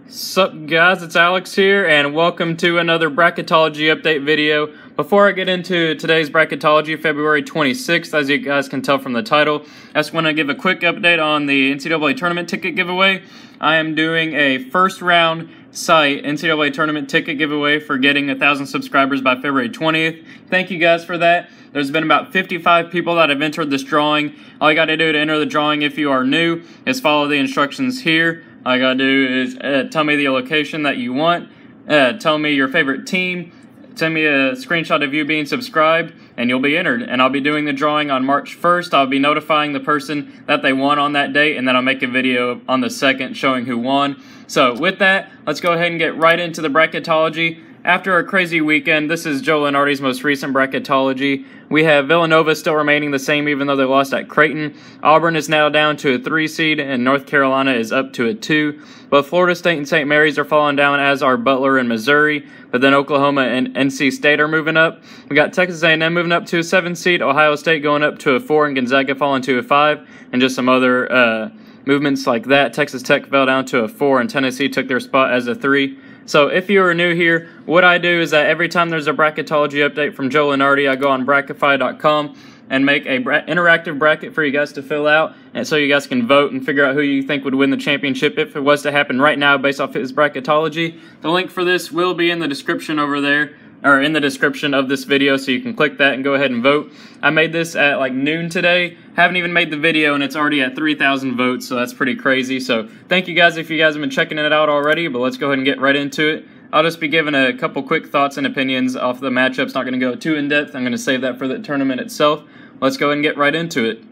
Sup guys, it's Alex here, and welcome to another Bracketology update video. Before I get into today's Bracketology, February 26th, as you guys can tell from the title, I just want to give a quick update on the NCAA tournament ticket giveaway. I am doing a first round site NCAA tournament ticket giveaway for getting 1,000 subscribers by February 20th. Thank you guys for that. There's been about 55 people that have entered this drawing. All you got to do to enter the drawing if you are new is follow the instructions here. All you gotta do is tell me the location that you want, tell me your favorite team, send me a screenshot of you being subscribed, and you'll be entered. And I'll be doing the drawing on March 1st. I'll be notifying the person that they won on that date, and then I'll make a video on the 2nd showing who won. So with that, let's go ahead and get right into the Bracketology. After a crazy weekend, this is Joe Lunardi's most recent Bracketology. We have Villanova still remaining the same even though they lost at Creighton. Auburn is now down to a 3 seed, and North Carolina is up to a 2. Both Florida State and St. Mary's are falling down, as are Butler and Missouri. But then Oklahoma and NC State are moving up. We got Texas A&M moving up to a 7 seed, Ohio State going up to a 4, and Gonzaga falling to a 5, and just some other movements like that. Texas Tech fell down to a 4, and Tennessee took their spot as a 3. So if you are new here, what I do is that every time there's a Bracketology update from Joe Lunardi, I go on Brackify.com and make a interactive bracket for you guys to fill out, and so you guys can vote and figure out who you think would win the championship if it was to happen right now based off his Bracketology. The link for this will be in the description over there, or in the description of this video, so you can click that and go ahead and vote. I made this at like noon today. Haven't even made the video, and it's already at 3,000 votes, so that's pretty crazy. So thank you guys if you guys have been checking it out already, but let's go ahead and get right into it. I'll just be giving a couple quick thoughts and opinions off the matchups. Not going to go too in-depth. I'm going to save that for the tournament itself. Let's go ahead and get right into it.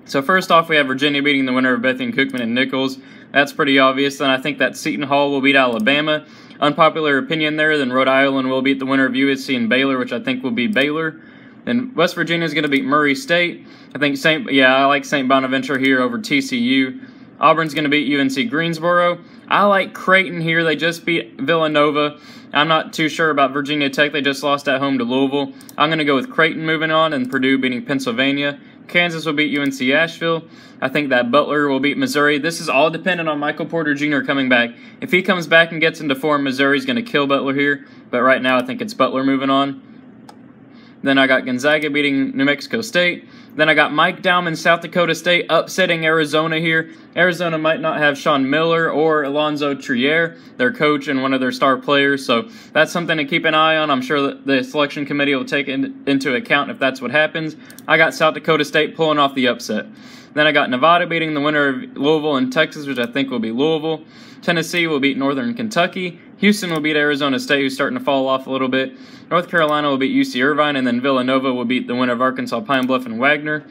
So first off, we have Virginia beating the winner of Bethune Cookman and Nichols. That's pretty obvious. Then I think that Seton Hall will beat Alabama. Unpopular opinion there, then Rhode Island will beat the winner of USC and Baylor, which I think will be Baylor. Then West Virginia is going to beat Murray State. I think I like St. Bonaventure here over TCU. Auburn's going to beat UNC Greensboro. I like Creighton here. They just beat Villanova. I'm not too sure about Virginia Tech. They just lost at home to Louisville. I'm going to go with Creighton moving on, and Purdue beating Pennsylvania. Kansas will beat UNC Asheville. I think that Butler will beat Missouri. This is all dependent on Michael Porter Jr. coming back. If he comes back and gets into form, Missouri's going to kill Butler here. But right now, I think it's Butler moving on. Then I got Gonzaga beating New Mexico State. Then I got Mike Dauman, South Dakota State, upsetting Arizona here. Arizona might not have Sean Miller or Alonzo Trier, their coach and one of their star players, so that's something to keep an eye on. I'm sure that the selection committee will take into account if that's what happens. I got South Dakota State pulling off the upset. Then I got Nevada beating the winner of Louisville and Texas, which I think will be Louisville. Tennessee will beat Northern Kentucky. Houston will beat Arizona State, who's starting to fall off a little bit. North Carolina will beat UC Irvine, and then Villanova will beat the winner of Arkansas, Pine Bluff, and Wagner.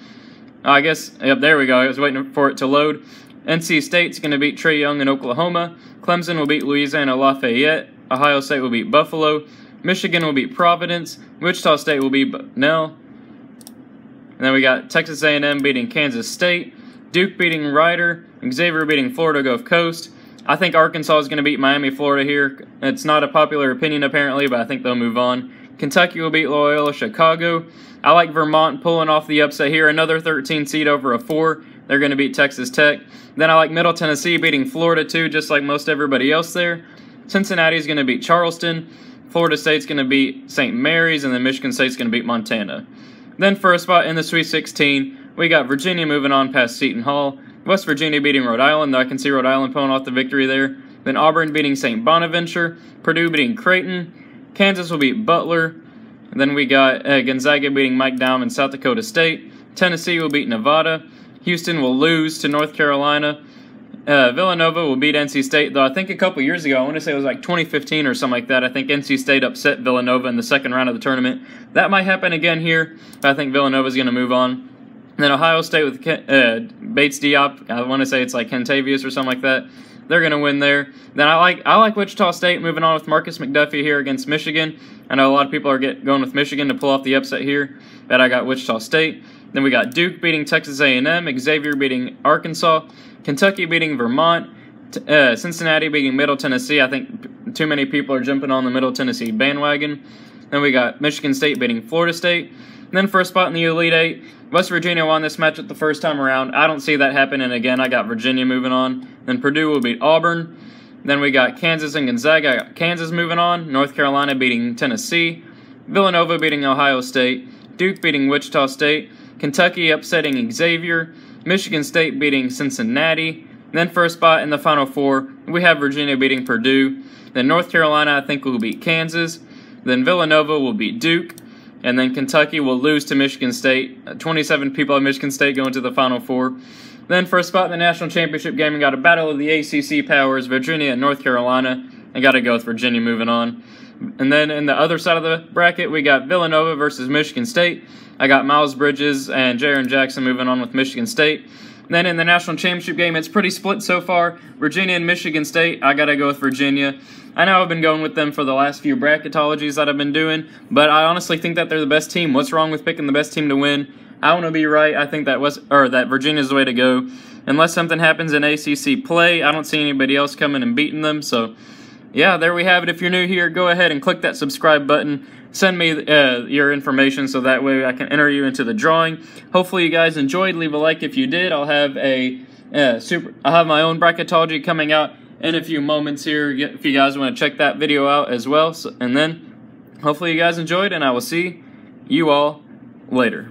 I guess, yep, there we go. I was waiting for it to load. NC State's going to beat Trae Young in Oklahoma. Clemson will beat Louisiana Lafayette. Ohio State will beat Buffalo. Michigan will beat Providence. Wichita State will beat Nell. And then we got Texas A&M beating Kansas State. Duke beating Rider. Xavier beating Florida Gulf Coast. I think Arkansas is going to beat Miami, Florida here. It's not a popular opinion apparently, but I think they'll move on. Kentucky will beat Loyola Chicago. I like Vermont pulling off the upset here. Another 13 seed over a 4. They're going to beat Texas Tech. Then I like Middle Tennessee beating Florida too, just like most everybody else there. Cincinnati is going to beat Charleston. Florida State's going to beat St. Mary's, and then Michigan State's going to beat Montana. Then for a spot in the Sweet 16, we got Virginia moving on past Seton Hall. West Virginia beating Rhode Island, though I can see Rhode Island pulling off the victory there. Then Auburn beating St. Bonaventure. Purdue beating Creighton. Kansas will beat Butler. And then we got Gonzaga beating Mike Dauman and South Dakota State. Tennessee will beat Nevada. Houston will lose to North Carolina. Villanova will beat NC State, though I think a couple years ago, I want to say it was like 2015 or something like that, I think NC State upset Villanova in the second round of the tournament. That might happen again here, but I think Villanova's going to move on. And then Ohio State with Bates Diop, I want to say it's like Kentavious or something like that. They're going to win there. Then I like Wichita State moving on with Marcus McDuffie here against Michigan. I know a lot of people are going with Michigan to pull off the upset here, but I got Wichita State. Then we got Duke beating Texas A&M, Xavier beating Arkansas, Kentucky beating Vermont, Cincinnati beating Middle Tennessee. I think too many people are jumping on the Middle Tennessee bandwagon. Then we got Michigan State beating Florida State. And then for a spot in the Elite Eight, West Virginia won this matchup the first time around. I don't see that happening again. I got Virginia moving on. Then Purdue will beat Auburn. Then we got Kansas and Gonzaga. I got Kansas moving on. North Carolina beating Tennessee. Villanova beating Ohio State. Duke beating Wichita State. Kentucky upsetting Xavier. Michigan State beating Cincinnati. Then for a spot in the Final Four, we have Virginia beating Purdue. Then North Carolina, I think, will beat Kansas. Then Villanova will beat Duke. And then Kentucky will lose to Michigan State. 27 people at Michigan State going to the Final Four. Then for a spot in the national championship game, we got a battle of the ACC powers, Virginia and North Carolina. I got to go with Virginia moving on. And then in the other side of the bracket, we got Villanova versus Michigan State. I got Miles Bridges and Jaren Jackson moving on with Michigan State. Then in the national championship game, it's pretty split so far. Virginia and Michigan State, I got to go with Virginia. I know I've been going with them for the last few bracketologies that I've been doing, but I honestly think that they're the best team. What's wrong with picking the best team to win? I want to be right. I think that Virginia's the way to go. Unless something happens in ACC play, I don't see anybody else coming and beating them. So, yeah, there we have it. If you're new here, go ahead and click that subscribe button. Send me your information so that way I can enter you into the drawing. Hopefully you guys enjoyed. Leave a like if you did. I'll have my own bracketology coming out in a few moments here if you guys want to check that video out as well. And then hopefully you guys enjoyed, and I will see you all later.